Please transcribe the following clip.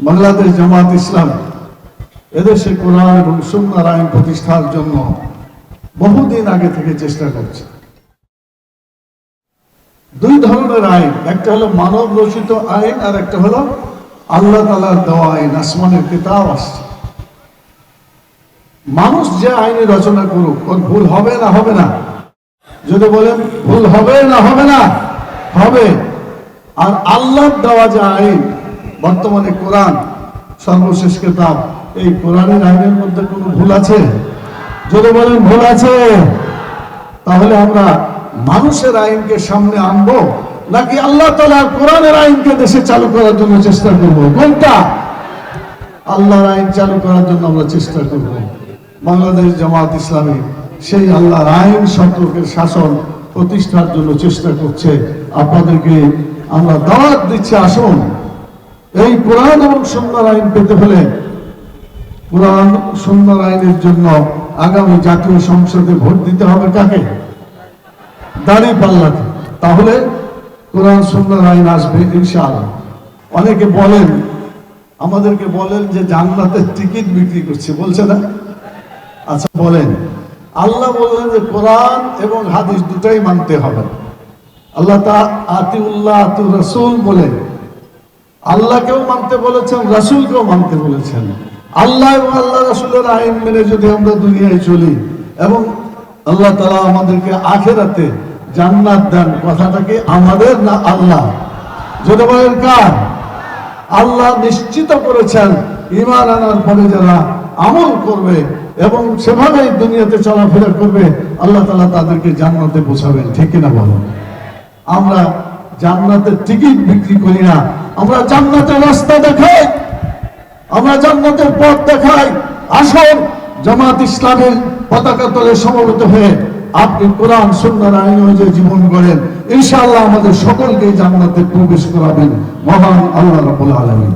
বাংলাদেশ জামাত ইসলাম এদেশে কোরআন এবং সুন্নাহর আইন প্রতিষ্ঠার জন্য বহুদিন আগে থেকে চেষ্টা করছে। দুই ধরনের আইন, একটা হলো মানব রচিত আইন আর একটা হলো আল্লাহ তাআলার দেওয়া আইন, আসমানের কিতাব আসছে। মানুষ যে আইনে রচনা করুক, ওর ভুল হবে না হবে না? যদি বলেন ভুল হবে না হবে না? হবে। আর আল্লাহর দেওয়া যে আইন, বর্তমানে কোরআন সর্বশেষ কিতাব, এই কোরআনের আইনের মধ্যে কোনো ভুল আছে? যদি বলেন ভুল আছে, তাহলে আমরা মানুষের আইনকে সামনে আনবো নাকি আল্লাহ তাআলার কোরআনের আইনকে দেশে চালু করার জন্য চেষ্টা করব? কোনটা? আল্লাহর আইন চালু করার জন্য আমরা চেষ্টা করব। বাংলাদেশ জামাত ইসলামী সেই আল্লাহর আইন সম্পর্কের শাসন প্রতিষ্ঠার জন্য চেষ্টা করছে। আপনাদেরকে আমরা দাওয়াত দিচ্ছি, আসুন এই কোরআন এবং সুন্নাহর আইন পেতে হলে কোরআন সুন্নাহর আইনের জন্য আগামী জাতীয় সংসদে ভোট দিতে হবে কাকে? দাঁড়িপাল্লাতে। তাহলে কোরআন সুন্নাহর আইন আসবে ইনশাআল্লাহ। অনেকে বলেন, আমাদেরকে বলেন যে জান্নাতের টিকিট বিক্রি করছে, বলছে না? আচ্ছা বলেন, আল্লাহ বললেন যে কোরআন এবং হাদিস দুটাই মানতে হবে। আল্লাহ আতিউল্লাহ আতু রাসূল বলে আল্লাহকেও মানতে বলেছেন, রাসূলকেও মানতে বলেছেন। আল্লাহ এবং আল্লাহ রাসূলের আইন মেনে যদি আমরা দুনিয়ায় চলি এবং আল্লাহ তাআলা আমাদেরকে আখিরাতে জান্নাত দেন, কথাটা কি আমাদের না আল্লাহ? যদি বলেন কার? আল্লাহ নিশ্চিত করেছেন ঈমান আনার পরে যারা আমল করবে এবং সেভাবেই দুনিয়াতে চলাফেরা করবে, আল্লাহ তাআলা তাদেরকে জান্নাতে পৌঁছাবেন। ঠিক কিনা বলেন? আমরা জান্নাতের টিকিট বিক্রি করি না, আমরা জান্নাতের রাস্তা দেখাই, আমরা জান্নাতের পথ দেখাই। আসুন জামাত ইসলামের পতাকা তলে সমবেত হয়ে আপনি কোরআন সুন্নাহর আইন অনুযায়ী জীবন গড়েন, ইনশাআল্লাহ আমাদের সকলকে জান্নাতে প্রবেশ করাবেন মহান আল্লাহ রাব্বুল আলামিন।